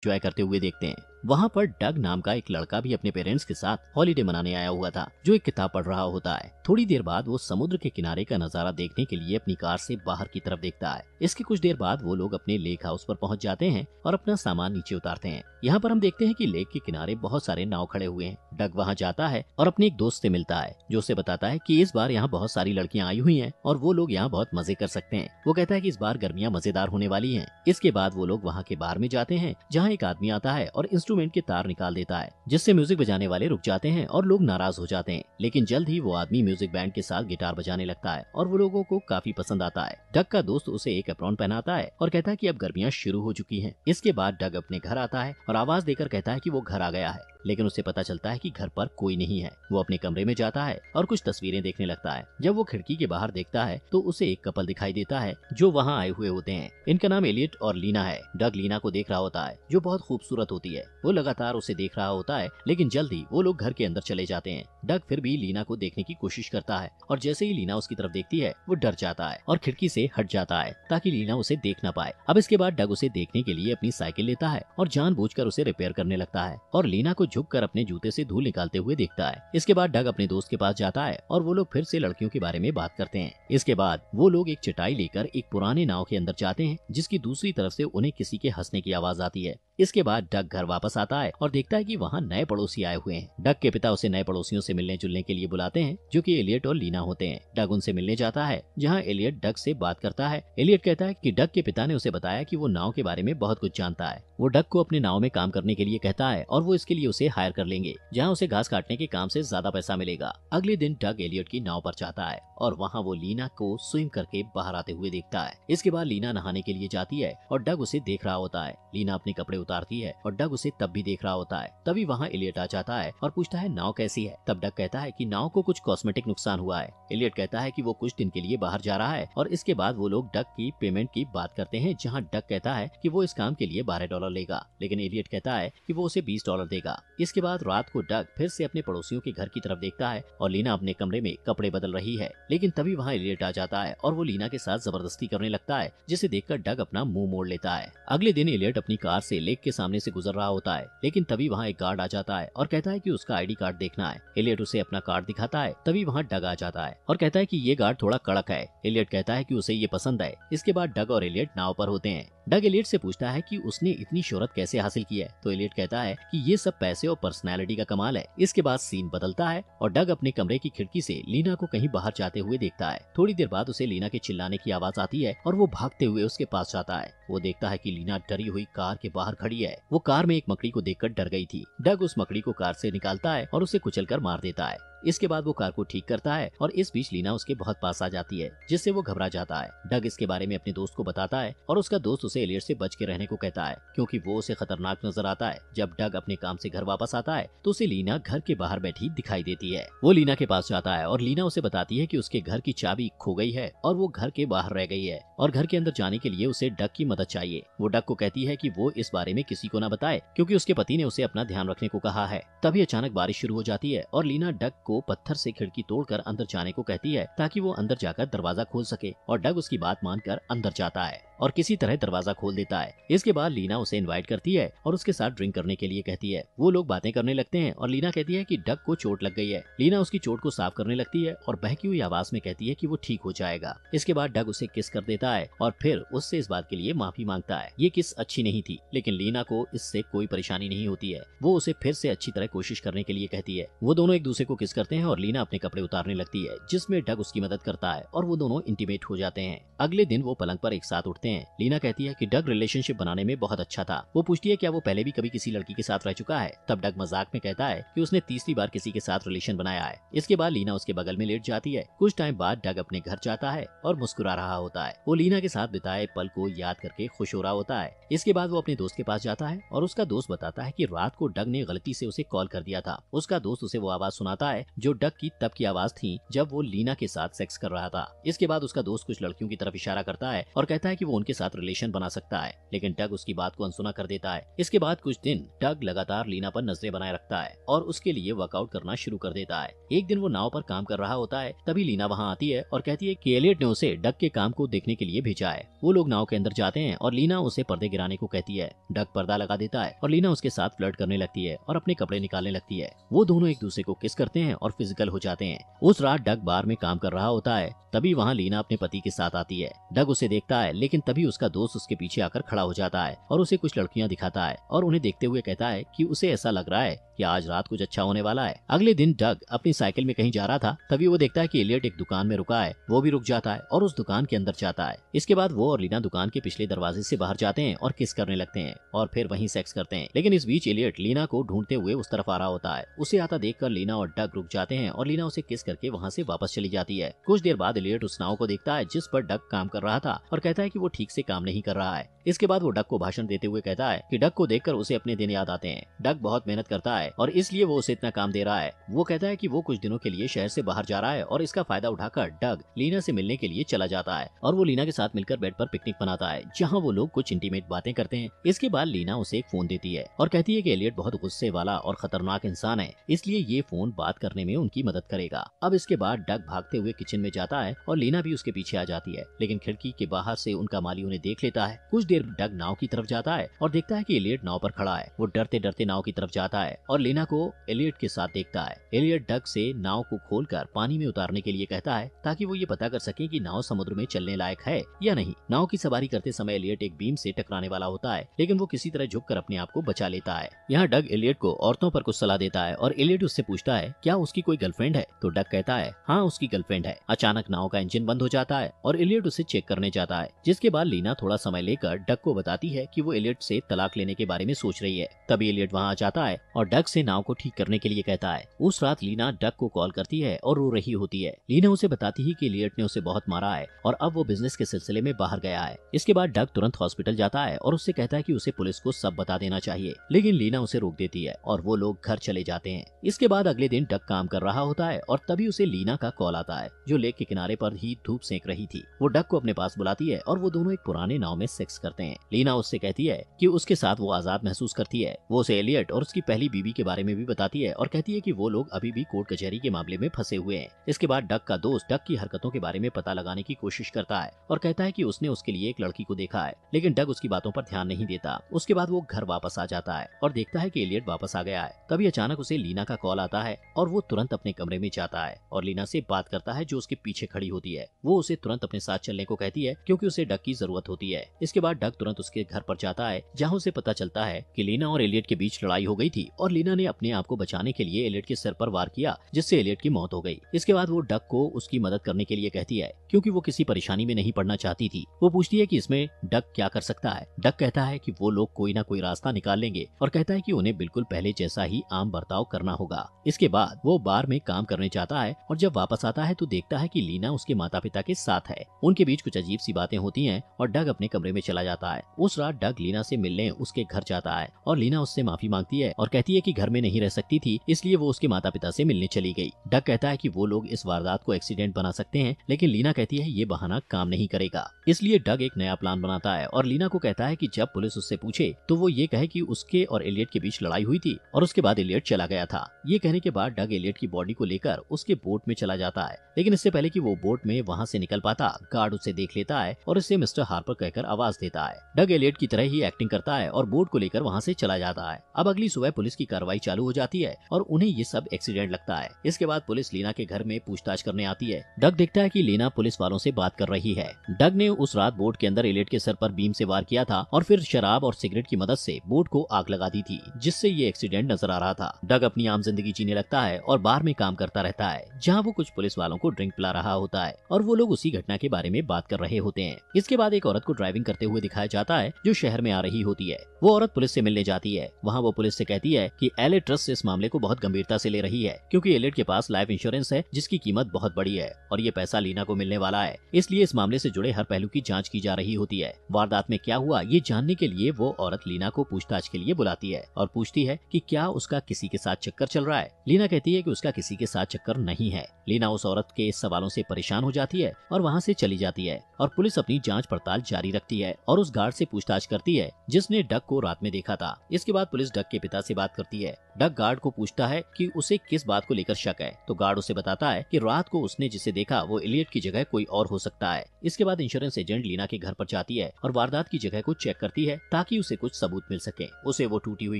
Enjoy करते हुए देखते हैं। वहाँ पर डग नाम का एक लड़का भी अपने पेरेंट्स के साथ हॉलीडे मनाने आया हुआ था, जो एक किताब पढ़ रहा होता है। थोड़ी देर बाद वो समुद्र के किनारे का नजारा देखने के लिए अपनी कार से बाहर की तरफ देखता है। इसके कुछ देर बाद वो लोग अपने लेक हाउस पर पहुंच जाते हैं और अपना सामान नीचे उतारते हैं। यहाँ पर हम देखते हैं कि लेक के किनारे बहुत सारे नाव खड़े हुए हैं। डग वहाँ जाता है और अपने एक दोस्त से मिलता है, जो उसे बताता है कि इस बार यहाँ बहुत सारी लड़कियाँ आई हुई हैं और वो लोग यहाँ बहुत मजे कर सकते हैं। वो कहता है कि इस बार गर्मियाँ मजेदार होने वाली हैं। इसके बाद वो लोग वहाँ के बार में जाते हैं, जहाँ एक आदमी आता है और इंस्ट्रूमेंट के तार निकाल देता है, जिससे म्यूजिक बजाने वाले रुक जाते हैं और लोग नाराज हो जाते हैं। लेकिन जल्द ही वो आदमी म्यूजिक बैंड के साथ गिटार बजाने लगता है और वो लोगों को काफी पसंद आता है। डग का दोस्त उसे एक एप्रॉन पहनाता है और कहता है कि अब गर्मियाँ शुरू हो चुकी हैं। इसके बाद डग अपने घर आता है और आवाज देकर कहता है कि वो घर आ गया है, लेकिन उसे पता चलता है कि घर पर कोई नहीं है। वो अपने कमरे में जाता है और कुछ तस्वीरें देखने लगता है। जब वो खिड़की के बाहर देखता है तो उसे एक कपल दिखाई देता है जो वहाँ आए हुए होते हैं। इनका नाम एलियट और लीना है। डग लीना को देख रहा होता है, जो बहुत खूबसूरत होती है। वो लगातार उसे देख रहा होता है, लेकिन जल्द ही वो लोग घर के अंदर चले जाते हैं। डग फिर भी लीना को देखने की कोशिश करता है और जैसे ही लीना उसकी तरफ देखती है वो डर जाता है और खिड़की से हट जाता है ताकि लीना उसे देख ना पाए। अब इसके बाद डग उसे देखने के लिए अपनी साइकिल लेता है और जानबूझकर उसे रिपेयर करने लगता है और लीना को झुककर अपने जूते से धूल निकालते हुए देखता है। इसके बाद डग अपने दोस्त के पास जाता है और वो लोग फिर से लड़कियों के बारे में बात करते हैं। इसके बाद वो लोग एक चटाई लेकर एक पुराने नाव के अंदर जाते हैं, जिसकी दूसरी तरफ से उन्हें किसी के हंसने की आवाज आती है। इसके बाद डग घर वापस आता है और देखता है कि वहाँ नए पड़ोसी आए हुए हैं। डग के पिता उसे नए पड़ोसियों से मिलने जुलने के लिए बुलाते हैं, जो कि एलियट और लीना होते हैं। डग उनसे मिलने जाता है, जहाँ एलियट डग से बात करता है। एलियट कहता है कि डग के पिता ने उसे बताया कि वो नाव के बारे में बहुत कुछ जानता है। वो डग को अपने नाव में काम करने के लिए कहता है और वो इसके लिए उसे हायर कर लेंगे, जहाँ उसे घास काटने के काम से ज्यादा पैसा मिलेगा। अगले दिन डग एलियट की नाव पर जाता है और वहाँ वो लीना को स्विम करके बाहर आते हुए देखता है। इसके बाद लीना नहाने के लिए जाती है और डग उसे देख रहा होता है। लीना अपने कपड़े उतारती है और डग उसे तब भी देख रहा होता है। तभी वहाँ एलियट आ जाता है और पूछता है नाव कैसी है। तब डग कहता है कि नाव को कुछ कॉस्मेटिक नुकसान हुआ है। एलियट कहता है कि वो कुछ दिन के लिए बाहर जा रहा है और इसके बाद वो लोग डग की पेमेंट की बात करते हैं, जहाँ डग कहता है कि वो इस काम के लिए $12 लेगा, लेकिन एलियट कहता है कि वो उसे $20 देगा। इसके बाद रात को डग फिर से अपने पड़ोसियों के घर की तरफ देखता है और लीना अपने कमरे में कपड़े बदल रही है। लेकिन तभी वहाँ एलियट आ जाता है और वो लीना के साथ जबरदस्ती करने लगता है, जिसे देखकर डग अपना मुंह मोड़ लेता है। अगले दिन एलियट अपनी कार से लेक के सामने से गुजर रहा होता है, लेकिन तभी वहाँ एक गार्ड आ जाता है और कहता है कि उसका आईडी कार्ड देखना है। एलियट उसे अपना कार्ड दिखाता है। तभी वहाँ डग आ जाता है और कहता है कि ये गार्ड थोड़ा कड़क है। एलियट कहता है कि उसे ये पसंद है। इसके बाद डग और एलियट नाव पर होते हैं। डग एलियट से पूछता है कि उसने इतनी शोहरत कैसे हासिल की है, तो एलियट कहता है कि ये सब पैसे और पर्सनैलिटी का कमाल है। इसके बाद सीन बदलता है और डग अपने कमरे की खिड़की से लीना को कहीं बाहर जाते हुए देखता है। थोड़ी देर बाद उसे लीना के चिल्लाने की आवाज आती है और वो भागते हुए उसके पास जाता है। वो देखता है कि लीना डरी हुई कार के बाहर खड़ी है। वो कार में एक मकड़ी को देखकर डर गई थी। डग उस मकड़ी को कार से निकालता है और उसे कुचलकर मार देता है। इसके बाद वो कार को ठीक करता है और इस बीच लीना उसके बहुत पास आ जाती है, जिससे वो घबरा जाता है। डग इसके बारे में अपने दोस्त को बताता है और उसका दोस्त उसे एलियट से बच के रहने को कहता है, क्योंकि वो उसे खतरनाक नजर आता है। जब डग अपने काम से घर वापस आता है तो उसे लीना घर के बाहर बैठी दिखाई देती है। वो लीना के पास जाता है और लीना उसे बताती है कि उसके घर की चाबी खो गई है और वो घर के बाहर रह गई है और घर के अंदर जाने के लिए उसे डग की मदद चाहिए। वो डग को कहती है कि वो इस बारे में किसी को न बताए, क्योंकि उसके पति ने उसे अपना ध्यान रखने को कहा है। तभी अचानक बारिश शुरू हो जाती है और लीना डग को पत्थर से खिड़की तोड़कर अंदर जाने को कहती है, ताकि वो अंदर जाकर दरवाजा खोल सके, और डग उसकी बात मानकर अंदर जाता है और किसी तरह दरवाजा खोल देता है। इसके बाद लीना उसे इनवाइट करती है और उसके साथ ड्रिंक करने के लिए कहती है। वो लोग बातें करने लगते हैं और लीना कहती है कि डग को चोट लग गई है। लीना उसकी चोट को साफ करने लगती है और बहकी हुई आवाज में कहती है कि वो ठीक हो जाएगा। इसके बाद डग उसे किस कर देता है और फिर उससे इस बात के लिए माफी मांगता है। ये किस अच्छी नहीं थी, लेकिन लीना को इससे कोई परेशानी नहीं होती है। वो उसे फिर से अच्छी तरह कोशिश करने के लिए कहती है। वो दोनों एक दूसरे को किस करते हैं और लीना अपने कपड़े उतारने लगती है, जिसमें डग उसकी मदद करता है और वो दोनों इंटीमेट हो जाते हैं। अगले दिन वो पलंग पर एक साथ उठते हैं। लीना कहती है कि डग रिलेशनशिप बनाने में बहुत अच्छा था। वो पूछती है क्या वो पहले भी कभी किसी लड़की के साथ रह चुका है। तब डग मजाक में कहता है कि उसने तीसरी बार किसी के साथ रिलेशन बनाया है। इसके बाद लीना उसके बगल में लेट जाती है। कुछ टाइम बाद डग अपने घर जाता है और मुस्कुरा रहा होता है। वो लीना के साथ बिताए पल को याद करके खुश हो रहा होता है। इसके बाद वो अपने दोस्त के पास जाता है और उसका दोस्त बताता है कि रात को डग ने गलती से उसे कॉल कर दिया था। उसका दोस्त उसे वो आवाज सुनाता है जो डग की तब की आवाज थी जब वो लीना के साथ सेक्स कर रहा था। इसके बाद उसका दोस्त कुछ लड़कियों की तरफ इशारा करता है और कहता है कि वो उनके साथ रिलेशन बना सकता है, लेकिन डग उसकी बात को अनसुना कर देता है। इसके बाद कुछ दिन डग लगातार लीना पर नजरें बनाए रखता है और उसके लिए वर्कआउट करना शुरू कर देता है। एक दिन वो नाव पर काम कर रहा होता है, तभी लीना वहाँ आती है और कहती है कि एलियट ने उसे डग के काम को देखने के लिए भेजा है। वो लोग नाव के अंदर जाते हैं और लीना उसे पर्दे गिराने को कहती है। डग पर्दा लगा देता है और लीना उसके साथ फ्लर्ट करने लगती है और अपने कपड़े निकालने लगती है। वो दोनों एक दूसरे को किस करते हैं और फिजिकल हो जाते हैं। उस रात डग बार में काम कर रहा होता है, तभी वहाँ लीना अपने पति के साथ आती है। डग उसे देखता है, लेकिन तभी उसका दोस्त उसके पीछे आकर खड़ा हो जाता है और उसे कुछ लड़कियां दिखाता है और उन्हें देखते हुए कहता है कि उसे ऐसा लग रहा है कि आज रात कुछ अच्छा होने वाला है। अगले दिन डग अपनी साइकिल में कहीं जा रहा था, तभी वो देखता है कि एलियट एक दुकान में रुका है। वो भी रुक जाता है और उस दुकान के अंदर जाता है। इसके बाद वो और लीना दुकान के पिछले दरवाजे से बाहर जाते हैं और किस करने लगते हैं और फिर वहीं सेक्स करते हैं। लेकिन इस बीच एलियट लीना को ढूंढते हुए उस तरफ आ रहा होता है। उसे आता देखकर लीना और डग रुक जाते हैं और लीना उसे किस करके वहाँ से वापस चली जाती है। कुछ देर बाद एलियट उस नाव को देखता है जिस पर डग काम कर रहा था और कहता है कि वो ठीक से काम नहीं कर रहा है। इसके बाद वो डग को भाषण देते हुए कहता है कि डग को देखकर उसे अपने दिन याद आते हैं। डग बहुत मेहनत करता है और इसलिए वो उसे इतना काम दे रहा है। वो कहता है कि वो कुछ दिनों के लिए शहर से बाहर जा रहा है और इसका फायदा उठाकर डग लीना से मिलने के लिए चला जाता है और वो लीना के साथ मिलकर बेड पर पिकनिक बनाता है, जहाँ वो लोग कुछ इंटीमेट बातें करते हैं। इसके बाद लीना उसे एक फोन देती है और कहती है कि एलियट बहुत गुस्से वाला और खतरनाक इंसान है, इसलिए ये फोन बात करने में उनकी मदद करेगा। अब इसके बाद डग भागते हुए किचन में जाता है और लीना भी उसके पीछे आ जाती है, लेकिन खिड़की के बाहर से उनका माली उन्हें देख लेता है। कुछ देर डग नाव की तरफ जाता है और देखता है कि एलियट नाव पर खड़ा है। वो डरते डरते नाव की तरफ जाता है और लीना को एलियट के साथ देखता है। एलियट डग से नाव को खोलकर पानी में उतारने के लिए कहता है ताकि वो ये पता कर सके कि नाव समुद्र में चलने लायक है या नहीं। नाव की सवारी करते समय एलियट एक बीम से टकराने वाला होता है, लेकिन वो किसी तरह झुककर अपने आप को बचा लेता है। यहाँ डग एलियट को औरतों पर कुछ सलाह देता है और एलियट उससे पूछता है क्या उसकी कोई गर्लफ्रेंड है, तो डग कहता है हाँ उसकी गर्लफ्रेंड है। अचानक नाव का इंजन बंद हो जाता है और एलियट उसे चेक करने जाता है, जिसके बाद लीना थोड़ा समय लेकर डग को बताती है कि वो एलियट से तलाक लेने के बारे में सोच रही है। तभी एलियट वहाँ आ जाता है और डग से नाव को ठीक करने के लिए कहता है। उस रात लीना डग को कॉल करती है और रो रही होती है। लीना उसे बताती है कि एलियट ने उसे बहुत मारा है और अब वो बिजनेस के सिलसिले में बाहर गया है। इसके बाद डग तुरंत हॉस्पिटल जाता है और उससे कहता है कि उसे पुलिस को सब बता देना चाहिए, लेकिन लीना उसे रोक देती है और वो लोग घर चले जाते हैं। इसके बाद अगले दिन डग काम कर रहा होता है और तभी उसे लीना का कॉल आता है, जो लेक के किनारे पर ही धूप सेक रही थी। वो डग को अपने पास बुलाती है और वो दोनों एक पुराने नाव में सेक्स करते हैं। लीना उससे कहती है कि उसके साथ वो आजाद महसूस करती है। वो उसे एलियट और उसकी पहली बीवी के बारे में भी बताती है और कहती है कि वो लोग अभी भी कोर्ट कचहरी के मामले में फंसे हुए हैं। इसके बाद डग का दोस्त डग की हरकतों के बारे में पता लगाने की कोशिश करता है और कहता है कि उसने उसके लिए एक लड़की को देखा है, लेकिन डग उसकी बातों पर ध्यान नहीं देता। उसके बाद वो घर वापस आ जाता है और देखता है कि एलियट वापस आ गया है। तभी अचानक उसे लीना का कॉल आता है और वो तुरंत अपने कमरे में जाता है और लीना से बात करता है, जो उसके पीछे खड़ी होती है। वो उसे तुरंत अपने साथ चलने को कहती है क्योंकि उसे डग की जरूरत होती है। इसके बाद डग तुरंत उसके घर पर जाता है, जहाँ उसे पता चलता है कि लीना और एलियट के बीच लड़ाई हो गई थी और लीना ने अपने आप को बचाने के लिए एलियट के सिर पर वार किया, जिससे एलियट की मौत हो गई। इसके बाद वो डग को उसकी मदद करने के लिए कहती है, क्योंकि वो किसी परेशानी में नहीं पड़ना चाहती थी। वो पूछती है कि इसमें डग क्या कर सकता है। डग कहता है कि वो लोग कोई ना कोई रास्ता निकाल लेंगे और कहता है कि उन्हें बिल्कुल पहले जैसा ही आम बर्ताव करना होगा। इसके बाद वो बार में काम करने जाता है और जब वापस आता है तो देखता है कि लीना उसके माता पिता के साथ है। उनके बीच कुछ अजीब सी बातें होती हैं और डग अपने कमरे में चला जाता है। उस रात डग लीना से मिलने उसके घर जाता है और लीना उससे माफी मांगती है और कहती है कि घर में नहीं रह सकती थी, इसलिए वो उसके माता पिता से मिलने चली गई। डग कहता है कि वो लोग इस वारदात को एक्सीडेंट बना सकते हैं, लेकिन लीना कहती है ये बहाना काम नहीं करेगा। इसलिए डग एक नया प्लान बनाता है और लीना को कहता है कि जब पुलिस उससे पूछे तो वो ये कहे कि उसके और एलियट के बीच लड़ाई हुई थी और उसके बाद एलियट चला गया था। ये कहने के बाद डग एलियट की बॉडी को लेकर उसके बोट में चला जाता है, लेकिन इससे पहले कि वो बोट में वहाँ से निकल पाता, गार्ड उसे देख लेता है और उसे मिस्टर हार्पर कहकर आवाज देता है। डग एलियट की तरह ही एक्टिंग करता है और बोट को लेकर वहाँ से चला जाता है। अब अगली सुबह पुलिस की कार्रवाई चालू हो जाती है और उन्हें ये सब एक्सीडेंट लगता है। इसके बाद पुलिस लीना के घर में पूछताछ करने आती है। डग देखता है कि लीना पुलिस वालों से बात कर रही है। डग ने उस रात बोट के अंदर एलियट के सर पर बीम से वार किया था और फिर शराब और सिगरेट की मदद से बोट को आग लगा दी थी, जिससे ये एक्सीडेंट नजर आ रहा था। डग अपनी आम जिंदगी जीने लगता है और बार में काम करता रहता है, जहाँ वो कुछ पुलिस वालों को ड्रिंक पिला रहा होता है और वो लोग उसी घटना के बारे में बात कर रहे होते हैं। इसके बाद एक औरत को ड्राइविंग करते हुए दिखाया जाता है जो शहर में आ रही होती है। वो औरत पुलिस से मिलने जाती है। वहाँ वो पुलिस से कहती है कि एलिट ट्रस्ट इस मामले को बहुत गंभीरता से ले रही है, क्योंकि एलिट के पास लाइफ इंश्योरेंस है जिसकी कीमत बहुत बड़ी है और ये पैसा लीना को मिलने वाला है। इसलिए इस मामले से जुड़े हर पहलू की जांच की जा रही होती है। वारदात में क्या हुआ ये जानने के लिए वो औरत लीना को पूछताछ के लिए बुलाती है और पूछती है कि क्या उसका किसी के साथ चक्कर चल रहा है। लीना कहती है कि उसका किसी के साथ चक्कर नहीं है। लीना उस औरत के इस सवालों से परेशान हो जाती है और वहाँ से चली जाती है और पुलिस अपनी जांच पड़ताल जारी रखती है और उस गार्ड से पूछताछ करती है जिसने डग को रात में देखा था। इसके बाद पुलिस डग के पिता से बात करती है। डग गार्ड को पूछता है कि उसे किस बात को लेकर शक है, तो गार्ड उसे बताता है कि रात को उसने जिसे देखा वो एलियट की जगह कोई और हो सकता है। इसके बाद इंश्योरेंस एजेंट लीना के घर पर जाती है और वारदात की जगह को चेक करती है ताकि उसे कुछ सबूत मिल सके। उसे वो टूटी हुई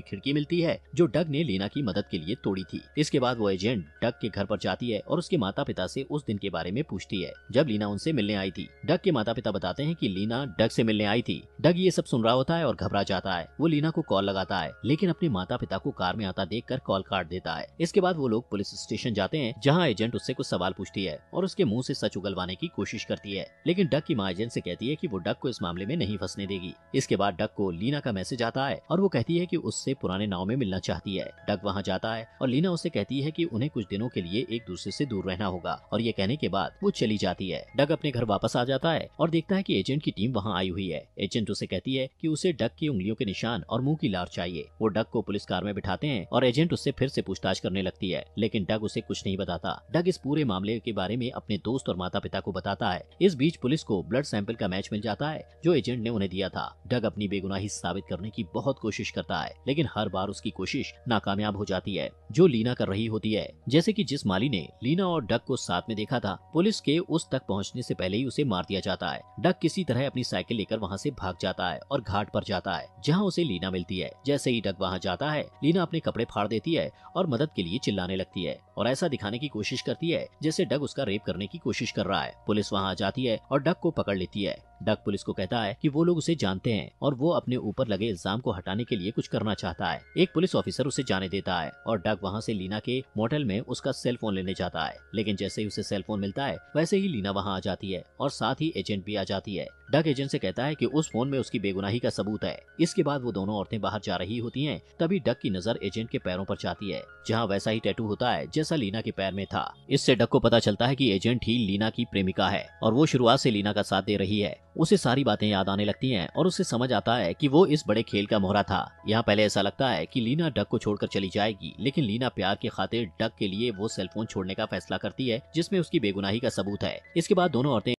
खिड़की मिलती है जो डग ने लीना की मदद के लिए तोड़ी थी। इसके बाद वो एजेंट डग के घर पर जाती है और उसके माता पिता से उस दिन के बारे में पूछती है जब लीना उनसे मिलने आई थी। डग के माता पिता बताते हैं कि लीना डग से मिलने आई थी। डग ये सब सुन रहा होता है और घबरा जाता है। वो लीना को कॉल लगाता है लेकिन अपने माता पिता को कार में आता देखकर कॉल काट देता है। इसके बाद वो लोग पुलिस स्टेशन जाते हैं जहाँ एजेंट उससे कुछ सवाल पूछती है और उसके मुंह से सच उगलवाने की कोशिश करती है, लेकिन डग की माँ एजेंट से कहती है कि वो डग को इस मामले में नहीं फंसने देगी। इसके बाद डग को लीना का मैसेज आता है और वो कहती है कि उससे पुराने नाव में मिलना चाहती है। डग वहाँ जाता है और लीना उससे कहती है कि उन्हें कुछ दिनों के लिए एक दूसरे से दूर रहना होगा और ये कहने के बाद वो चली जाती है। डग अपने घर वापस आ जाता है और देखता है कि एजेंट की टीम वहाँ आई हुई है। एजेंट उसे कहती है कि उसे डग की उंगलियों के निशान और मुंह की लार चाहिए। वो डग को पुलिस कार में बिठाते हैं और एजेंट उससे फिर से पूछताछ करने लगती है, लेकिन डग उसे कुछ नहीं बताता। डग इस पूरे मामले के बारे में अपने दोस्त और माता पिता को बताता है। इस बीच पुलिस को ब्लड सैंपल का मैच मिल जाता है जो एजेंट ने उन्हें दिया था। डग अपनी बेगुनाही साबित करने की बहुत कोशिश करता है, लेकिन हर बार उसकी कोशिश नाकामयाब हो जाती है जो लीना कर रही होती है। जैसे कि जिस माली ने लीना और डग को साथ में देखा था, पुलिस के उस तक पहुंचने से पहले ही उसे मार दिया जाता है। डग किसी तरह अपनी साइकिल लेकर वहां से भाग जाता है और घाट पर जाता है जहां उसे लीना मिलती है। जैसे ही डग वहां जाता है, लीना अपने कपड़े फाड़ देती है और मदद के लिए चिल्लाने लगती है और ऐसा दिखाने की कोशिश करती है जैसे डग उसका रेप करने की कोशिश कर रहा है। पुलिस वहां आ जाती है और डग को पकड़ लेती है। डग पुलिस को कहता है कि वो लोग उसे जानते हैं और वो अपने ऊपर लगे इल्जाम को हटाने के लिए कुछ करना चाहता है। एक पुलिस ऑफिसर उसे जाने देता है और डग वहाँ से लीना के मोटेल में उसका सेल फोन लेने जाता है, लेकिन जैसे ही उसे सेल फोन मिलता है वैसे ही लीना वहाँ आ जाती है और साथ ही एजेंट भी आ जाती है। डग एजेंट से कहता है कि उस फोन में उसकी बेगुनाही का सबूत है। इसके बाद वो दोनों औरतें बाहर जा रही होती हैं, तभी डग की नजर एजेंट के पैरों पर जाती है जहाँ वैसा ही टैटू होता है जैसा लीना के पैर में था। इससे डग को पता चलता है कि एजेंट ही लीना की प्रेमिका है और वो शुरुआत से लीना का साथ दे रही है। उसे सारी बातें याद आने लगती हैं और उसे समझ आता है कि वो इस बड़े खेल का मोहरा था। यहाँ पहले ऐसा लगता है कि लीना डग को छोड़कर चली जाएगी, लेकिन लीना प्यार की खातिर डग के लिए वो सेलफोन छोड़ने का फैसला करती है जिसमें उसकी बेगुनाही का सबूत है। इसके बाद दोनों औरतें